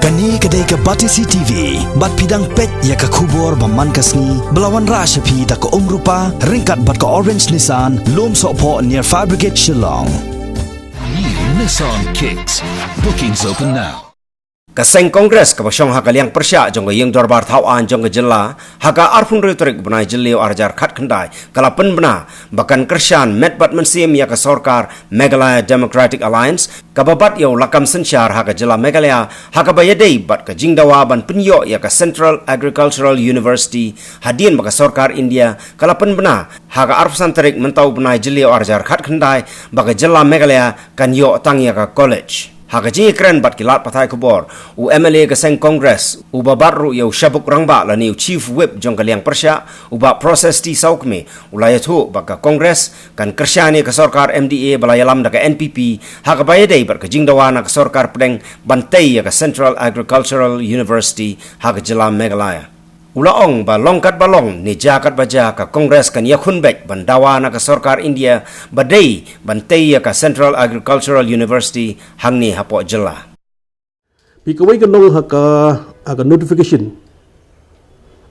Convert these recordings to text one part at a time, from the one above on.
Kani kedai ke Batisi TV, bat pidang pet ya ke kubur baman kasni, belawan rasyapi da ke rupa, ringkat bat ke orange Nissan, lom sokpo near Fire Brigade Shillong. New Nissan Kicks. Bookings open now. Kaseng Kongres ke Pasyong Hakaliang Persya jong ke yang dorbar tauan jong ke jela haka arfun retorik benai jelio arjar khat kendai kalapen bena bahkan Kyrshan metbat mensim ya ke Sorkar Meghalaya Democratic Alliance kababat yau lakam sensyar haka jela Meghalaya haka bayadei bat ke jingdawa ban Pynïoh ya ke Central Agricultural University hadian baka Sorkar India kalapen bena haka arfusan terik mentau benai jelio arjar khat kendai baka jela Meghalaya kan yo tang ya ke college. Haka jingi keren bat kilat patai kubor u MLA Kaseng Kongres u babaru yau syabuk rangba la niu chief whip jong kaliang Persya u ba proses ti saukme ulayat hu baka Kongres kan Kyrshan ni ke Sorkar MDA balayalam da ke NPP haka bayadei bat ke jingdawana ke Sorkar pedeng bantai ya ke Central Agricultural University haka jelam Meghalaya. Ulaong ba longkat balong ni jakat baja ka Kongres kan yakun bek bandawa na ka Sorkar India badai bantai ya ka Central Agricultural University hangni hapo jela. Pikawai kanong haka notification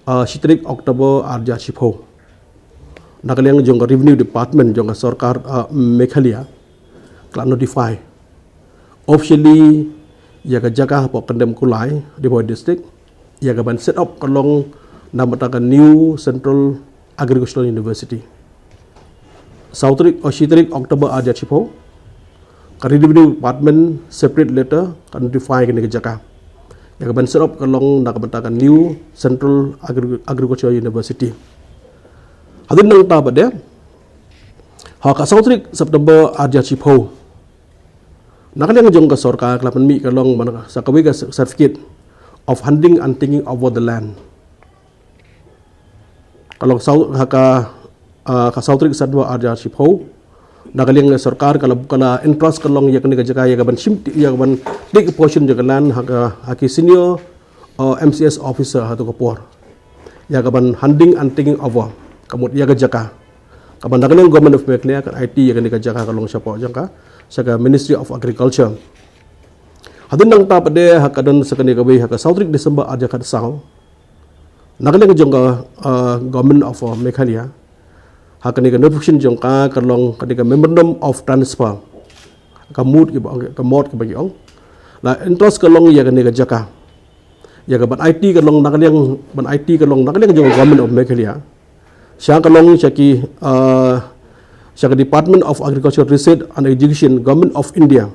Shitrik Oktober arja chipho nakaliang jong revenue department jong Sorkar Meghalaya kala notify officially ya ka jaga hapo kandem kulai di Boy district ya gaban set up kalong namatakan new Central Agricultural University. Shitrik Oktober aja chipo. Revenue Department separate letter kan notify kini kejaka. Ya gaban set up kalong namatakan new Central Agricultural University. Hadin nang ta pada haka Shitrik September aja chipo. Nakaliang jong ka Sorkar kelapan mi kalong mana sakawi ka certificate of hunting and taking over the land. Kalau haka Shitrik sadwa arja shipho nagaling Sorkar kalau interest kalong ya kini kajaka ya gaban shimti ya gaban take portion jaga land haki senior MCS officer hatu kapor ya gaban hunting and taking over kamut ya kajaka kaban nagaling government of Meghalaya kan IT ya kini kajaka kalong siapa jangka saka Ministry of Agriculture. Hadin nang ta pada hakadon sakani kawai haka Shitrik December aja kad sao nagaling jong government of Meghalaya hakani ka notification jong ka kalong kadika memorandum of transfer kamut ke mod ke bagi ong la interest kalong ya kani ka jaka ya ka ban IT kalong nagaling ban IT kalong nagaling jong government of Meghalaya siya kalong syaki Department of Agriculture Research and Education Government of India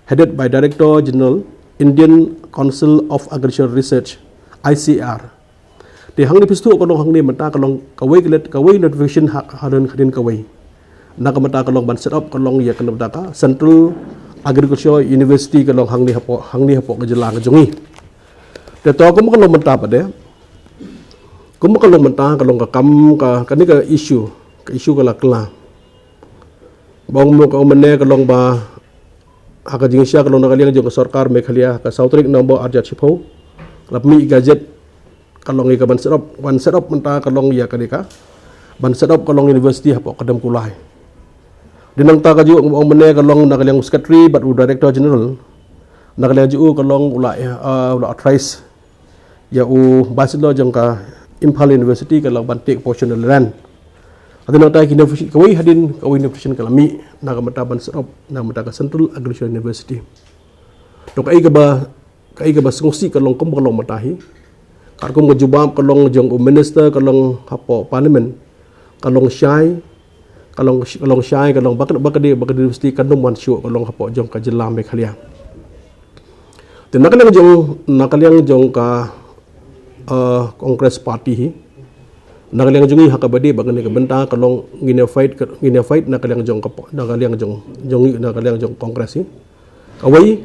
headed by Director General Indian Council of Agricultural Research ICR. Di hang ni pistu kalong hang ni mata kalong kawai notification hadin kawai. Nak mata kalong ban set up kalong ya kalong mata Central Agricultural University kalong hang ni hapo kejelang kejongi. Teto aku kalong mata pada. Aku kalong mata kalong kam kani ka issue kala. Bang mo ka umane kalong ba haka jingisya kalau nakaliang jong Sorkar Meghalaya haka Shitrik nombor arja chipho lapmi gadget kalong ika ban set up menta kalong ya kadika ban set up kalong university hapo kadam kulai dinang ta kaju ang mene kalong nakaliang secretary but director general nakaliang ju kalong ula authorize ya bachelor jong ka Impal University kalong ban take portion of land. Hadin nang tayo kawai notification kalami nakamata ban set up nakamata ka Central Agricultural University. Dok ay ka ba sungsi kalong kalong matahi. Karkom ngajubam kalong jong minister kalong hapo parliament kalong syai kalong bakadi university kanong man show kalong hapo jong ka jelam Meghalaya. Tin nakaliang jong ka Congress party nakaliang jongi hakabadi bagani ka benta kalong ngine fight nakaliang jong Congress kawai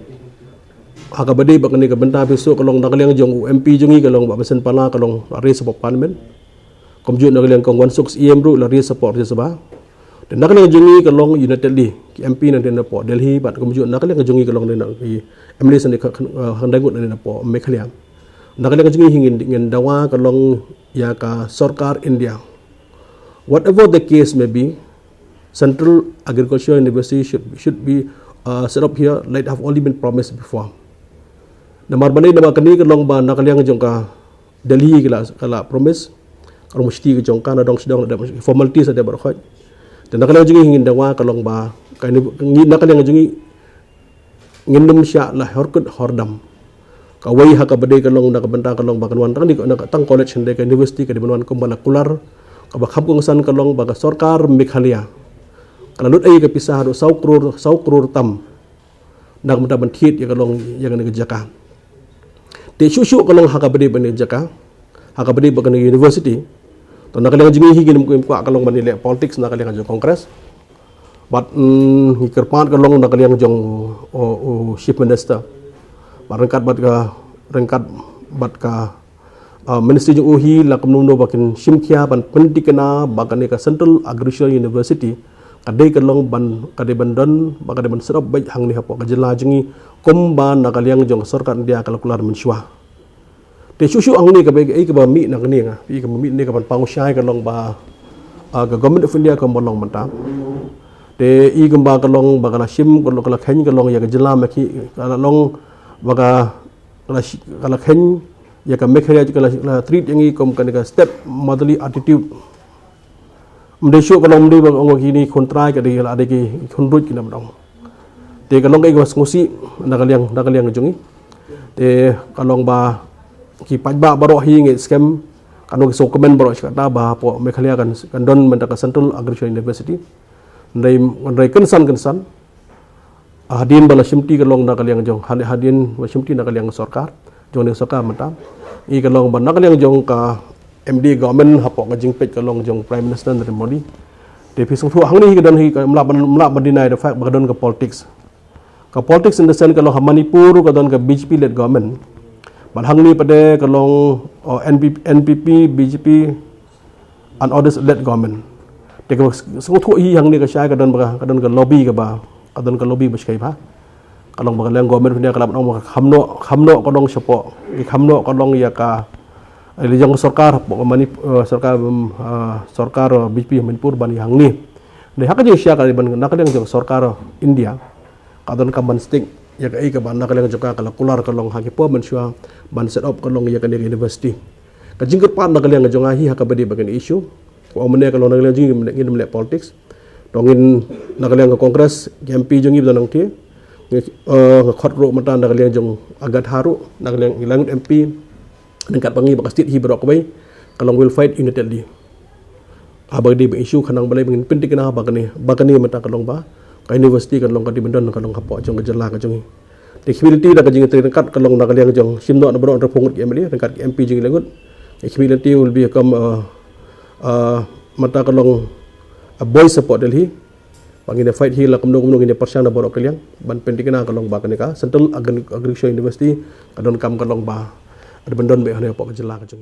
hakabadi bagani ka benta bisu kalong nakaliang jong MP jongi kalong babasan pala kalong lari sa parliament komju nakaliang kong 16 EM ru lari sa port sa ba dan nakaliang jongi kalong United League MP na din po Delhi bat komju nakaliang jongi kalong din MLA sa handagut na po Meghalaya nakaliang jongi hingin dawa kalong ya ka Sorkar India. Whatever the case may be, Central Agricultural University should be set up here like have only been promised before. Namar bani nama kani kalong ba nakaliang jong ka Delhi kala promise kalong mesti ke jong kana dong sedang ada formalities ada berkhot. Dan nakaliang jong ingin dawa kalong ba kani nakaliang jong ngindum sya lah horkut hordam. Kawai haka bade kalong nakabenta kalong ba kanwan tang di tang college hende ka university ka di banwan kumbala kular ka ba khap san kalong ba ka Sorkar Meghalaya. Kalau lut ai ka pisah do 100 crore tam nak menta bentit ya kalong yang ne jaka te shushu kalong haka bade bane jaka haka bade bakan university to nak kalong jingi higin ko kalong bane le politics nak kalong jong kongres bat hikerpat kalong nak kalong jong chief minister barangkat bat ka ministry jong uhi la kamnu no bakin shimkhia ban pentikena bakan ka Central Agricultural University kadai kalong ban kadai bandon bakade ban serap baik hang ni hapo kajela jingi komban nakaliang jong Sorkar dia kalkular mensyua te shushu ang ni ka baik ai ka ba mi nak ni nga pi ka mi ni ka ban pangusyai kalong ba ka government of India ka bolong manta te i gamba kalong bakala shim kalong kala khen kalong ya ka jela maki kalong baka kala khen ya ka mekhaya kala treat yangi kom kan ka step motherly attitude Mdesyo kalong mdi bang ongok ini kontrai ka di ada ki konrut kina mdong. Te kalong kai was ngusi nakaliang jungi. Te kalong ba ki pajba baro hi nge scam kanong so komen baro kata ba po Meghalaya kan don menta ka Central Agricultural University. Ndai kensan hadin bala simti kalong nakaliang jong hadin wa simti nakaliang Sorkar jong ne Sorkar menta. I kalong ba nakaliang jong ka MD government hapok ngajing pet kalong jong Prime Minister Narendra Modi. Tapi sung hang ni kadon hi melap deny the fact kadon ke politics. Ka politics in the sense kalong Manipur kadon ke BJP led government. But hang ni pada kalong NPP BJP and others led government. Tapi sung hi hang ni ka syai kadon ke lobby ke ba kadon ke lobby beskai ba. Kalong bagalang government punya kalap nong khamno kadong syapo. Khamno kadong ya ka Elijang Sorkar Sorkar BJP Manipur bani hang ni. Deh hak jeng sya kali ban nakaliang jeng Sorkar India kadon kaman stick ya ka ka ban nakaliang joka kala kular kalong haki po mensua ban set up kalong ya ka university. Ka jingkut pan nakaliang jong hi hak badi bagian issue. Ko amne kalong nakaliang jing ngin mele politics. Dongin nakaliang ka kongres MP jong ibdan nang ti. Khotro mata nakaliang jong agat haru nakaliang ilang MP dekat pangi bakas tit hi berok bai kalong will fight unitedly abang di isu kanang balai mengin penting kena bakani mata kalong ba ka university kalong ka di bendon kalong hapo jong kejela ka jong equality da ka jing dekat kalong da kaliang jong simno na bro pungut ke mali dekat MP jing lengut equality will be come mata kalong a boy support delhi pangin fight hi la kumno ini persiang da bro kaliang ban penting kena kalong bakani ka Central Agricultural University kadon kam kalong ba ada bendon be hane apa kejela ka jong